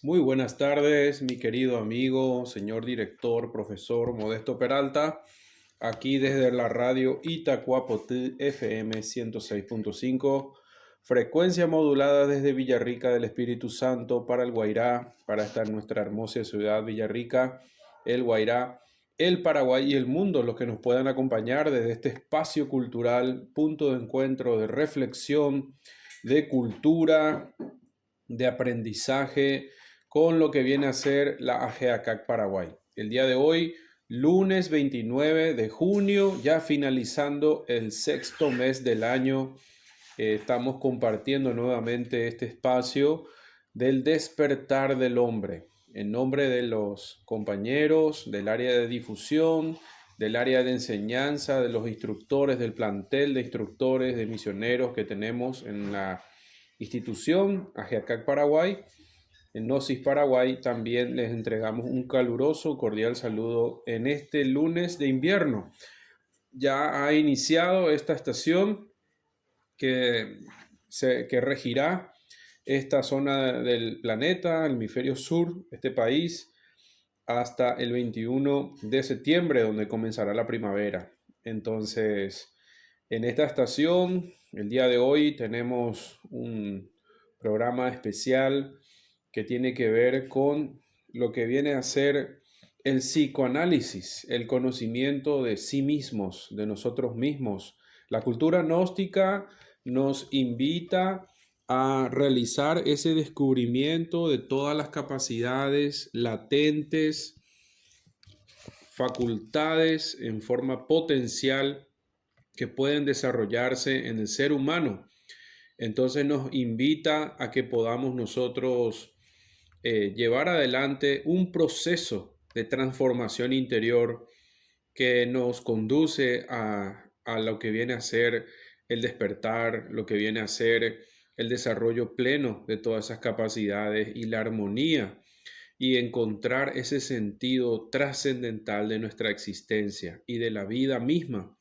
Muy buenas tardes, mi querido amigo, señor director, profesor Modesto Peralta, aquí desde la radio Itacuapotí FM 106.5, frecuencia modulada desde Villarrica del Espíritu Santo para el Guairá, para esta nuestra hermosa ciudad Villarrica, el Guairá, el Paraguay y el mundo, los que nos puedan acompañar desde este espacio cultural, punto de encuentro, de reflexión, de cultura, de aprendizaje con lo que viene a ser la AGEACAC Paraguay. El día de hoy, lunes 29 de junio, ya finalizando el sexto mes del año, estamos compartiendo nuevamente este espacio del despertar del hombre, en nombre de los compañeros del área de difusión, del área de enseñanza, de los instructores, del plantel de instructores, de misioneros que tenemos en la institución AGEACAC Paraguay. En Gnosis Paraguay también les entregamos un caluroso, cordial saludo en este lunes de invierno. Ya ha iniciado esta estación que regirá esta zona del planeta, el hemisferio sur, este país, hasta el 21 de septiembre, donde comenzará la primavera. Entonces, en esta estación, el día de hoy, tenemos un programa especial que tiene que ver con lo que viene a ser el psicoanálisis, el conocimiento de sí mismos, de nosotros mismos. La cultura gnóstica nos invita a realizar ese descubrimiento de todas las capacidades latentes, facultades en forma potencial que pueden desarrollarse en el ser humano. Entonces nos invita a que podamos nosotros llevar adelante un proceso de transformación interior que nos conduce a lo que viene a ser el despertar, lo que viene a ser el desarrollo pleno de todas esas capacidades y la armonía y encontrar ese sentido trascendental de nuestra existencia y de la vida misma.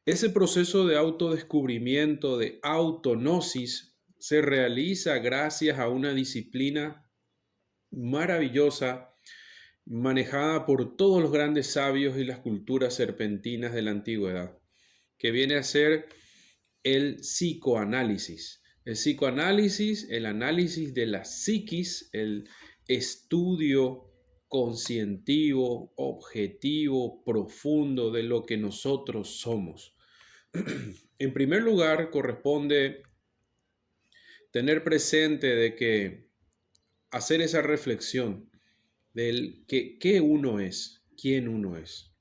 Ese proceso de autodescubrimiento, de autognosis, se realiza gracias a una disciplina maravillosa manejada por todos los grandes sabios y las culturas serpentinas de la antigüedad, que viene a ser el psicoanálisis. El psicoanálisis, el análisis de la psiquis, el estudio conscientivo, objetivo, profundo de lo que nosotros somos. En primer lugar, corresponde tener presente de que hacer esa reflexión del que qué uno es, quién uno es.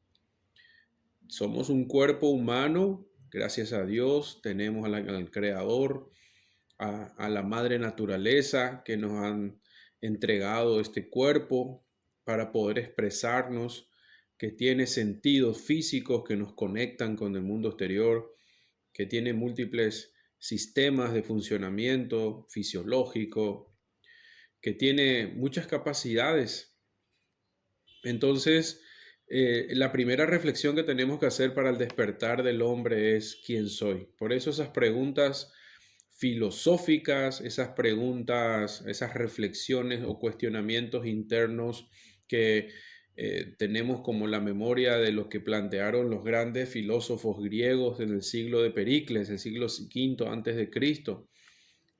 Somos un cuerpo humano, gracias a Dios, tenemos al Creador, a la Madre Naturaleza que nos han entregado este cuerpo para poder expresarnos, que tiene sentidos físicos que nos conectan con el mundo exterior, que tiene múltiples sistemas de funcionamiento fisiológico, que tiene muchas capacidades. Entonces, la primera reflexión que tenemos que hacer para el despertar del hombre es ¿quién soy? Por eso esas preguntas filosóficas, esas preguntas, esas reflexiones o cuestionamientos internos que tenemos como la memoria de lo que plantearon los grandes filósofos griegos en el siglo de Pericles, el siglo V antes de Cristo,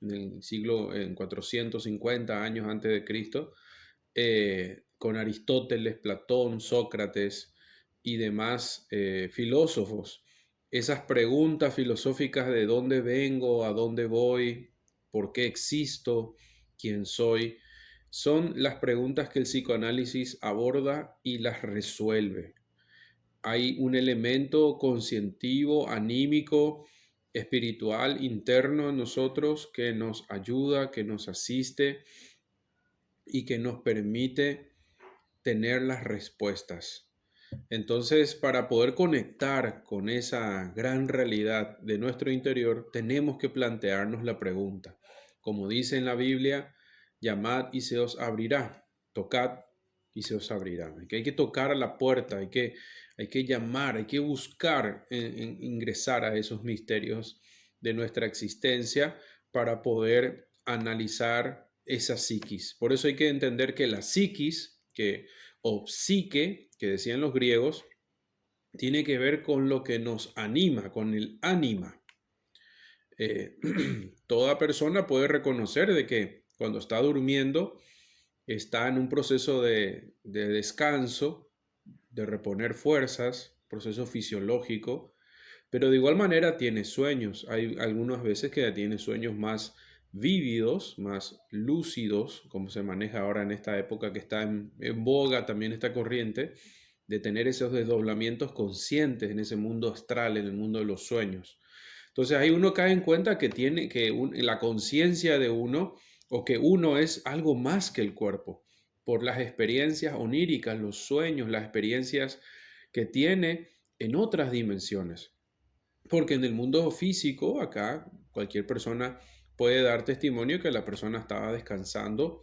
en 450 años antes de Cristo, con Aristóteles, Platón, Sócrates y demás filósofos. Esas preguntas filosóficas de dónde vengo, a dónde voy, por qué existo, quién soy, son las preguntas que el psicoanálisis aborda y las resuelve. Hay un elemento conscientivo, anímico, espiritual, interno en nosotros que nos ayuda, que nos asiste y que nos permite tener las respuestas. Entonces, para poder conectar con esa gran realidad de nuestro interior, tenemos que plantearnos la pregunta. Como dice en la Biblia, llamad y se os abrirá, tocad y se os abrirá. Hay que tocar a la puerta, hay que llamar, hay que buscar ingresar a esos misterios de nuestra existencia para poder analizar esa psiquis. Por eso hay que entender que la psiquis, o psique, que decían los griegos, tiene que ver con lo que nos anima, con el ánima. Eh, Toda persona puede reconocer de que cuando está durmiendo está en un proceso de descanso, de reponer fuerzas, proceso fisiológico, pero de igual manera tiene sueños. Hay algunas veces que tiene sueños más vívidos, más lúcidos, como se maneja ahora en esta época que está en boga también esta corriente, de tener esos desdoblamientos conscientes en ese mundo astral, en el mundo de los sueños. Entonces ahí uno cae en cuenta que tiene que la conciencia de uno o que uno es algo más que el cuerpo, por las experiencias oníricas, los sueños, las experiencias que tiene en otras dimensiones. Porque en el mundo físico, acá, cualquier persona puede dar testimonio que la persona estaba descansando,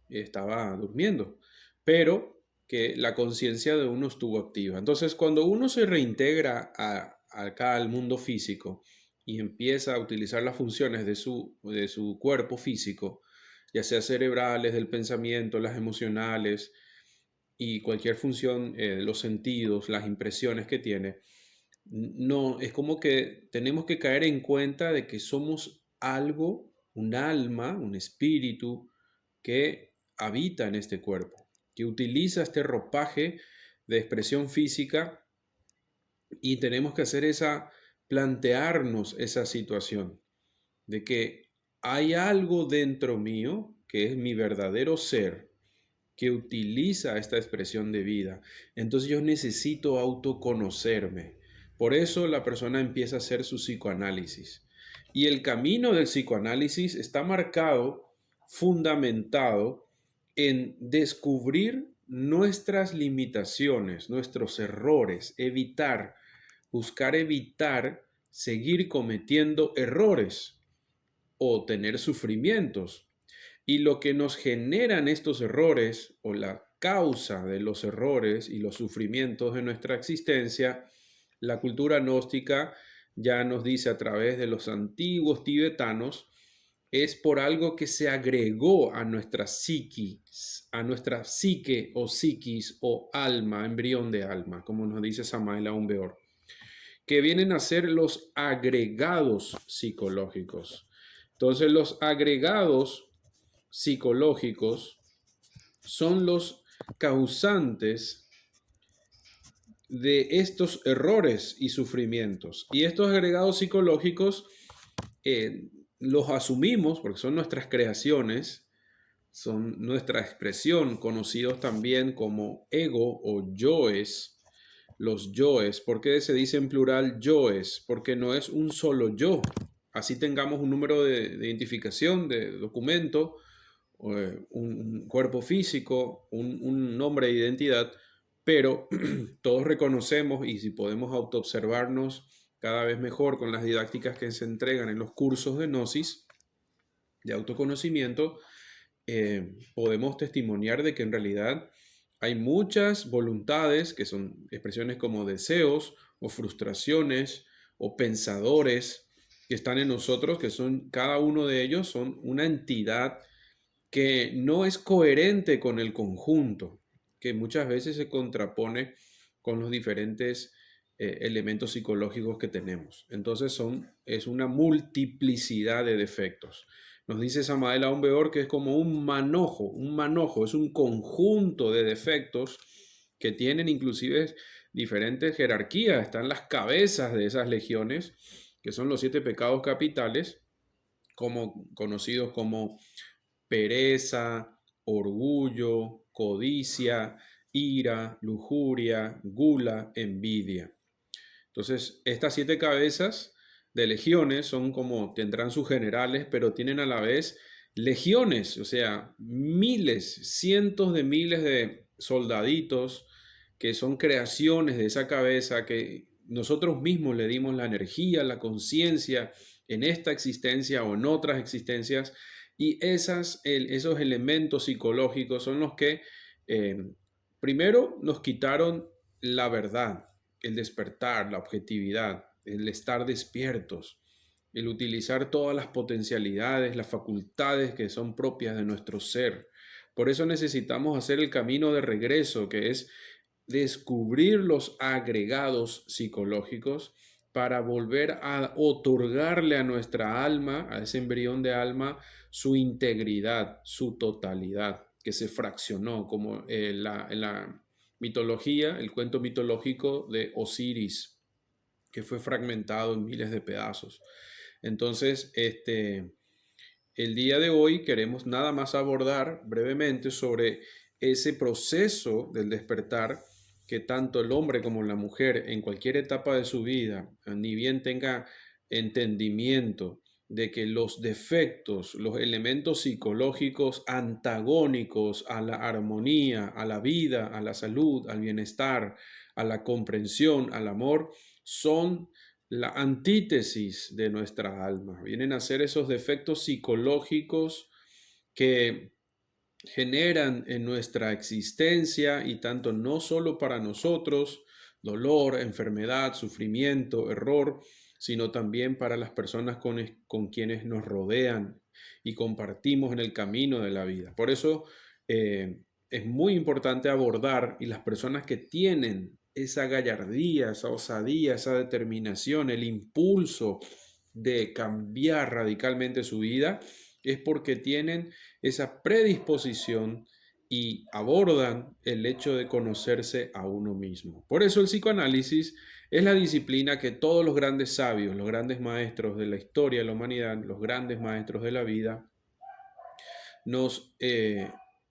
estaba durmiendo, pero que la conciencia de uno estuvo activa. Entonces, cuando uno se reintegra acá al mundo físico y empieza a utilizar las funciones de su cuerpo físico, ya sea cerebrales, del pensamiento, las emocionales y cualquier función de los sentidos, las impresiones que tiene, no, es como que tenemos que caer en cuenta de que somos algo, un alma, un espíritu que habita en este cuerpo, que utiliza este ropaje de expresión física y tenemos que hacer plantearnos esa situación de que hay algo dentro mío que es mi verdadero ser que utiliza esta expresión de vida. Entonces yo necesito autoconocerme. Por eso la persona empieza a hacer su psicoanálisis. Y el camino del psicoanálisis está marcado, fundamentado en descubrir nuestras limitaciones, nuestros errores, buscar evitar seguir cometiendo errores o tener sufrimientos. Y lo que nos generan estos errores o la causa de los errores y los sufrimientos de nuestra existencia, la cultura gnóstica ya nos dice a través de los antiguos tibetanos, es por algo que se agregó a nuestra psiquis, a nuestra psique o psiquis o alma, embrión de alma, como nos dice Samael Aun Weor, que vienen a ser los agregados psicológicos. Entonces, los agregados psicológicos son los causantes de estos errores y sufrimientos. Y estos agregados psicológicos los asumimos porque son nuestras creaciones, son nuestra expresión, conocidos también como ego o yoes. Los yoes, ¿por qué se dice en plural yoes? Porque no es un solo yo. Así tengamos un número de identificación, de documento, un cuerpo físico, un nombre de identidad, pero todos reconocemos y si podemos autoobservarnos cada vez mejor con las didácticas que se entregan en los cursos de Gnosis, de autoconocimiento, podemos testimoniar de que en realidad hay muchas voluntades que son expresiones como deseos o frustraciones o pensadores que están en nosotros, que son cada uno de ellos son una entidad que no es coherente con el conjunto, que muchas veces se contrapone con los diferentes elementos psicológicos que tenemos. Entonces es una multiplicidad de defectos. Nos dice Samael Aun Weor que es como un manojo, es un conjunto de defectos que tienen inclusive diferentes jerarquías, están las cabezas de esas legiones, que son los 7 pecados capitales, como conocidos como pereza, orgullo, codicia, ira, lujuria, gula, envidia. Entonces, estas 7 cabezas de legiones son como, tendrán sus generales, pero tienen a la vez legiones, o sea, miles, cientos de miles de soldaditos que son creaciones de esa cabeza que nosotros mismos le dimos la energía, la conciencia en esta existencia o en otras existencias y esos elementos psicológicos son los que primero nos quitaron la verdad, el despertar, la objetividad, el estar despiertos. el utilizar todas las potencialidades, las facultades que son propias de nuestro ser. Por eso necesitamos hacer el camino de regreso, que es descubrir los agregados psicológicos para volver a otorgarle a nuestra alma, a ese embrión de alma, su integridad, su totalidad, que se fraccionó, como en la mitología, el cuento mitológico de Osiris, que fue fragmentado en miles de pedazos. Entonces, el día de hoy queremos nada más abordar brevemente sobre ese proceso del despertar que tanto el hombre como la mujer en cualquier etapa de su vida, ni bien tenga entendimiento de que los defectos, los elementos psicológicos antagónicos a la armonía, a la vida, a la salud, al bienestar, a la comprensión, al amor, son la antítesis de nuestra alma. Vienen a ser esos defectos psicológicos que generan en nuestra existencia y tanto no solo para nosotros, dolor, enfermedad, sufrimiento, error, sino también para las personas con quienes nos rodean y compartimos en el camino de la vida. Por eso es muy importante abordar, y las personas que tienen esa gallardía, esa osadía, esa determinación, el impulso de cambiar radicalmente su vida, es porque tienen esa predisposición y abordan el hecho de conocerse a uno mismo. Por eso el psicoanálisis es la disciplina que todos los grandes sabios, los grandes maestros de la historia de la humanidad, los grandes maestros de la vida, nos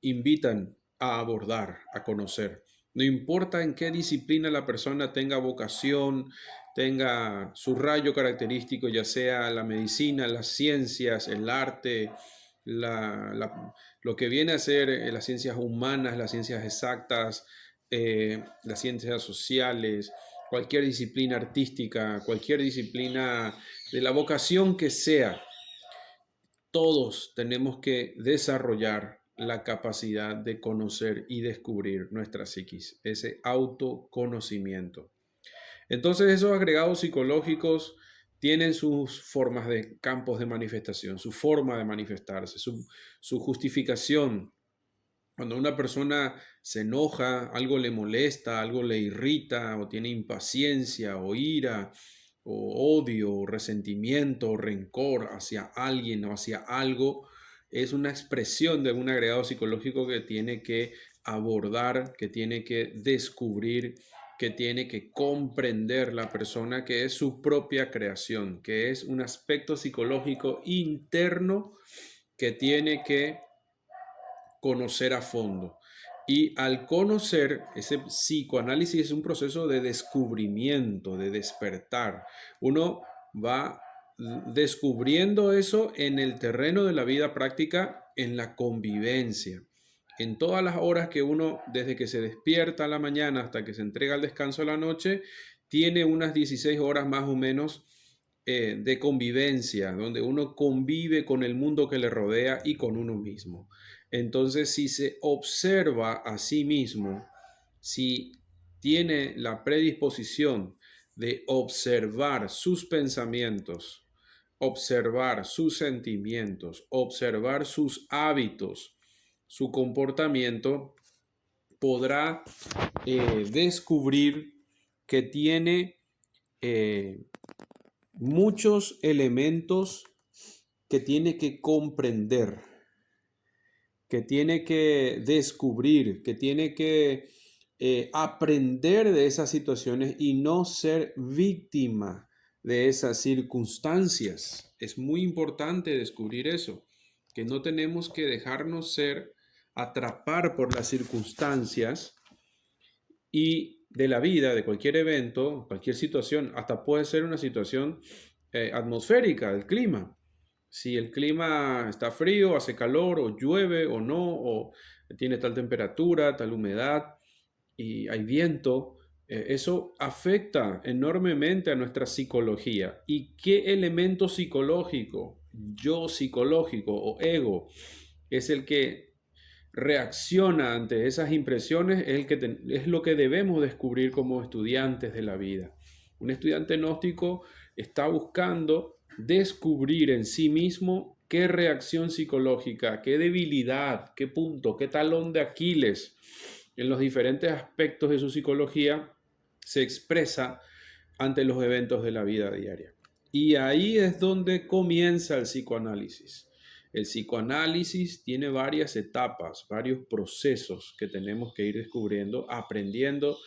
invitan a abordar, a conocer. No importa en qué disciplina la persona tenga vocación, tenga su rayo característico, ya sea la medicina, las ciencias, el arte, lo que viene a ser las ciencias humanas, las ciencias exactas, las ciencias sociales, cualquier disciplina artística, cualquier disciplina de la vocación que sea, todos tenemos que desarrollar la capacidad de conocer y descubrir nuestra psiquis, ese autoconocimiento. Entonces esos agregados psicológicos tienen sus formas de campos de manifestación, su forma de manifestarse, su justificación. Cuando una persona se enoja, algo le molesta, algo le irrita, o tiene impaciencia, o ira, o odio, o resentimiento, o rencor hacia alguien o hacia algo, es una expresión de un agregado psicológico que tiene que abordar, que tiene que descubrir, que tiene que comprender la persona, que es su propia creación, que es un aspecto psicológico interno que tiene que conocer a fondo. Y al conocer, ese psicoanálisis es un proceso de descubrimiento, de despertar. Uno va descubriendo eso en el terreno de la vida práctica, en la convivencia. En todas las horas que uno, desde que se despierta a la mañana hasta que se entrega al descanso a la noche, tiene unas 16 horas más o menos de convivencia, donde uno convive con el mundo que le rodea y con uno mismo. Entonces, si se observa a sí mismo, si tiene la predisposición de observar sus pensamientos, observar sus sentimientos, observar sus hábitos, su comportamiento, podrá descubrir que tiene muchos elementos que tiene que comprender, que tiene que descubrir, que tiene que aprender de esas situaciones y no ser víctima de esas circunstancias. Es muy importante descubrir eso, que no tenemos que dejarnos atrapar por las circunstancias y de la vida, de cualquier evento, cualquier situación, hasta puede ser una situación atmosférica, del clima. Si el clima está frío, hace calor, o llueve o no, o tiene tal temperatura, tal humedad y hay viento, eso afecta enormemente a nuestra psicología. ¿Y qué elemento psicológico, yo psicológico o ego, es el que reacciona ante esas impresiones? Es lo que debemos descubrir como estudiantes de la vida. Un estudiante gnóstico está buscando descubrir en sí mismo qué reacción psicológica, qué debilidad, qué punto, qué talón de Aquiles en los diferentes aspectos de su psicología se expresa ante los eventos de la vida diaria. Y ahí es donde comienza el psicoanálisis. El psicoanálisis tiene varias etapas, varios procesos que tenemos que ir descubriendo, aprendiendo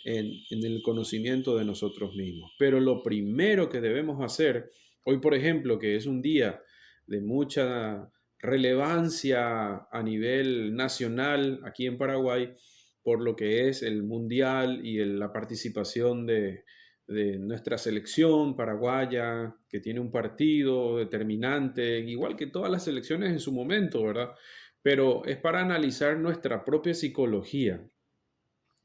en el conocimiento de nosotros mismos. Pero lo primero que debemos hacer, hoy por ejemplo, que es un día de mucha relevancia a nivel nacional aquí en Paraguay, por lo que es el mundial y la participación de nuestra selección paraguaya, que tiene un partido determinante, igual que todas las selecciones en su momento, ¿verdad? Pero es para analizar nuestra propia psicología,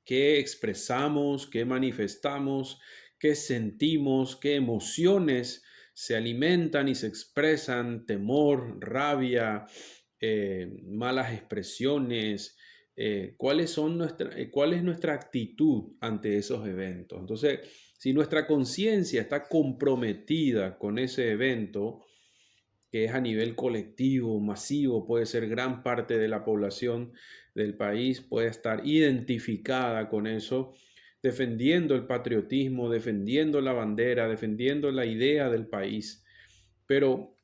qué expresamos, qué manifestamos, qué sentimos, qué emociones se alimentan y se expresan, temor, rabia, malas expresiones, cuál es nuestra actitud ante esos eventos. Entonces, si nuestra conciencia está comprometida con ese evento, que es a nivel colectivo, masivo, puede ser gran parte de la población del país, puede estar identificada con eso, defendiendo el patriotismo, defendiendo la bandera, defendiendo la idea del país. Pero,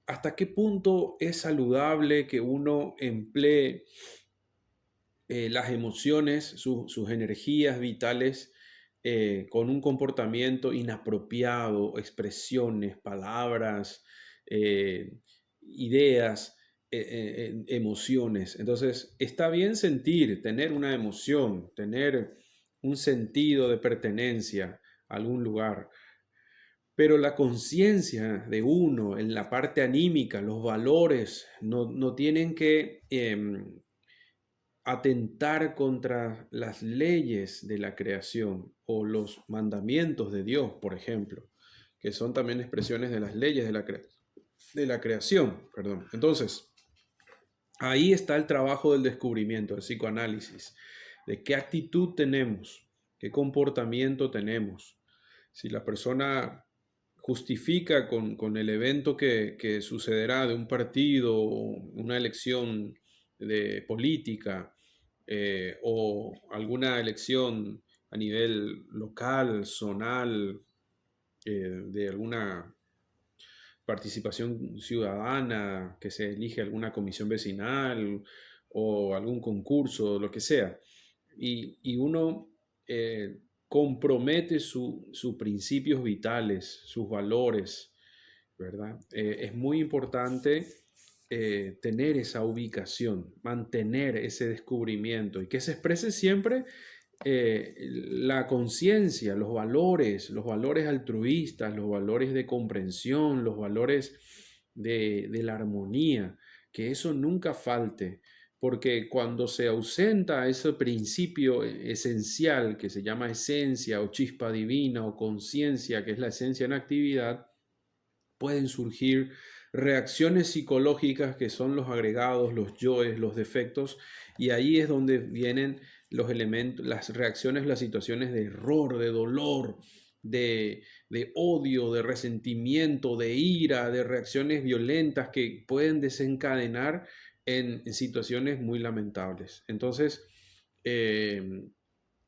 ¿hasta qué punto es saludable que uno emplee las emociones, sus energías vitales, con un comportamiento inapropiado, expresiones, palabras, ideas, emociones? Entonces, está bien sentir, tener una emoción, tener un sentido de pertenencia a algún lugar, pero la conciencia de uno en la parte anímica, los valores, no tienen que atentar contra las leyes de la creación o los mandamientos de Dios, por ejemplo, que son también expresiones de las leyes de la creación. Perdón. Entonces, ahí está el trabajo del descubrimiento, del psicoanálisis, de qué actitud tenemos, qué comportamiento tenemos. Si la persona justifica con el evento que sucederá de un partido, una elección de política, o alguna elección a nivel local, zonal, de alguna participación ciudadana, que se elige alguna comisión vecinal o algún concurso, lo que sea. Y uno compromete sus principios vitales, sus valores, ¿verdad? Es muy importante tener esa ubicación, mantener ese descubrimiento y que se exprese siempre la conciencia, los valores altruistas, los valores de comprensión, los valores de la armonía, que eso nunca falte, porque cuando se ausenta ese principio esencial que se llama esencia o chispa divina o conciencia, que es la esencia en actividad, pueden surgir reacciones psicológicas que son los agregados, los yoes, los defectos, y ahí es donde vienen los elementos, las reacciones, las situaciones de error, de dolor, de odio, de resentimiento, de ira, de reacciones violentas que pueden desencadenar en situaciones muy lamentables. Entonces, eso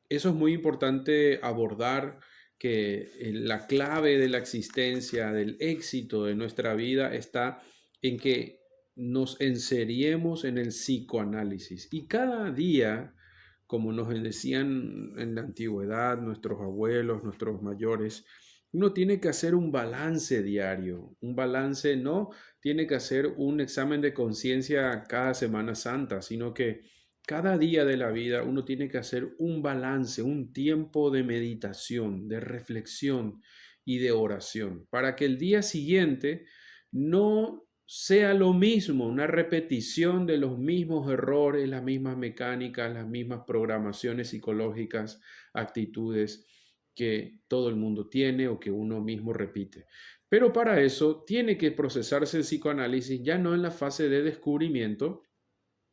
es muy importante abordar, que la clave de la existencia, del éxito de nuestra vida está en que nos enseriemos en el psicoanálisis. Y cada día, como nos decían en la antigüedad nuestros abuelos, nuestros mayores, uno tiene que hacer un balance diario. Un balance no tiene que hacer un examen de conciencia cada Semana Santa, sino que cada día de la vida uno tiene que hacer un balance, un tiempo de meditación, de reflexión y de oración, para que el día siguiente no sea lo mismo, una repetición de los mismos errores, las mismas mecánicas, las mismas programaciones psicológicas, actitudes que todo el mundo tiene o que uno mismo repite. Pero para eso tiene que procesarse el psicoanálisis ya no en la fase de descubrimiento,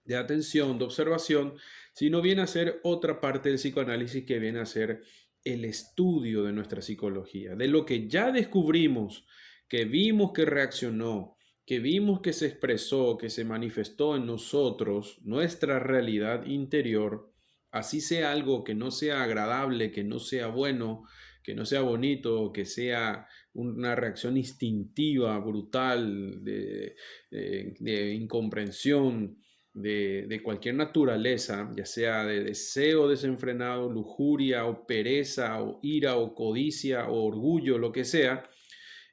de atención, de observación, sino viene a ser otra parte del psicoanálisis, que viene a ser el estudio de nuestra psicología, de lo que ya descubrimos que vimos que reaccionó, que vimos que se expresó, que se manifestó en nosotros, nuestra realidad interior, así sea algo que no sea agradable, que no sea bueno, que no sea bonito, que sea una reacción instintiva, brutal, de incomprensión, de cualquier naturaleza, ya sea de deseo desenfrenado, lujuria o pereza o ira o codicia o orgullo, lo que sea,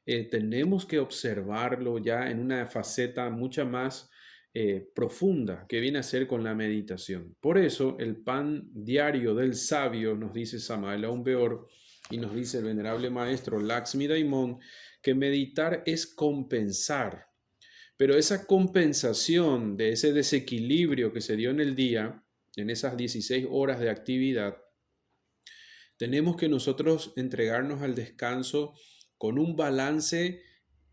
tenemos que observarlo ya en una faceta mucha más profunda que viene a ser con la meditación. Por eso el pan diario del sabio, nos dice Samael Aun Weor, y nos dice el venerable maestro Laxmi Daimon, que meditar es compensar, pero esa compensación de ese desequilibrio que se dio en el día, en esas 16 horas de actividad, tenemos que nosotros entregarnos al descanso con un balance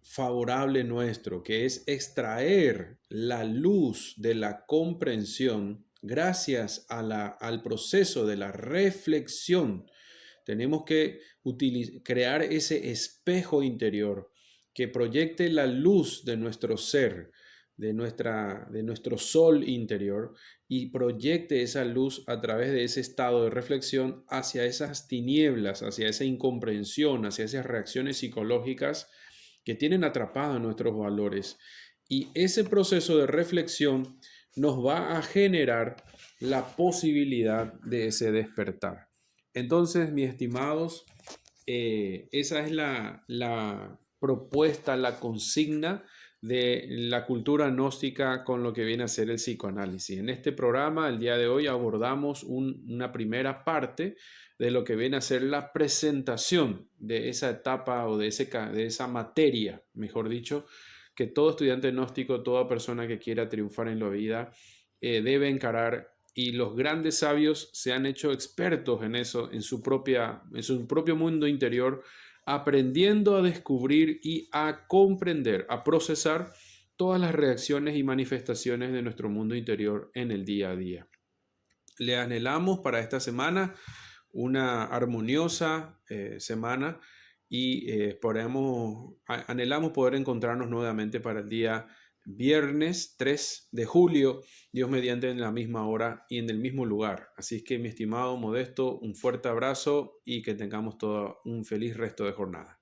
favorable nuestro, que es extraer la luz de la comprensión gracias al proceso de la reflexión. Tenemos que crear ese espejo interior que proyecte la luz de nuestro ser, de nuestro sol interior, y proyecte esa luz a través de ese estado de reflexión hacia esas tinieblas, hacia esa incomprensión, hacia esas reacciones psicológicas que tienen atrapados nuestros valores. Y ese proceso de reflexión nos va a generar la posibilidad de ese despertar. Entonces, mis estimados, esa es la propuesta, la consigna de la cultura gnóstica con lo que viene a ser el psicoanálisis. En este programa, el día de hoy, abordamos una primera parte de lo que viene a ser la presentación de esa etapa o de esa materia, mejor dicho, que todo estudiante gnóstico, toda persona que quiera triunfar en la vida, debe encarar, y los grandes sabios se han hecho expertos en eso, en su propio mundo interior, aprendiendo a descubrir y a comprender, a procesar todas las reacciones y manifestaciones de nuestro mundo interior en el día a día. Le anhelamos para esta semana una armoniosa semana, y anhelamos poder encontrarnos nuevamente para el día viernes 3 de julio, Dios mediante, en la misma hora y en el mismo lugar. Así es que, mi estimado Modesto, un fuerte abrazo y que tengamos todo un feliz resto de jornada.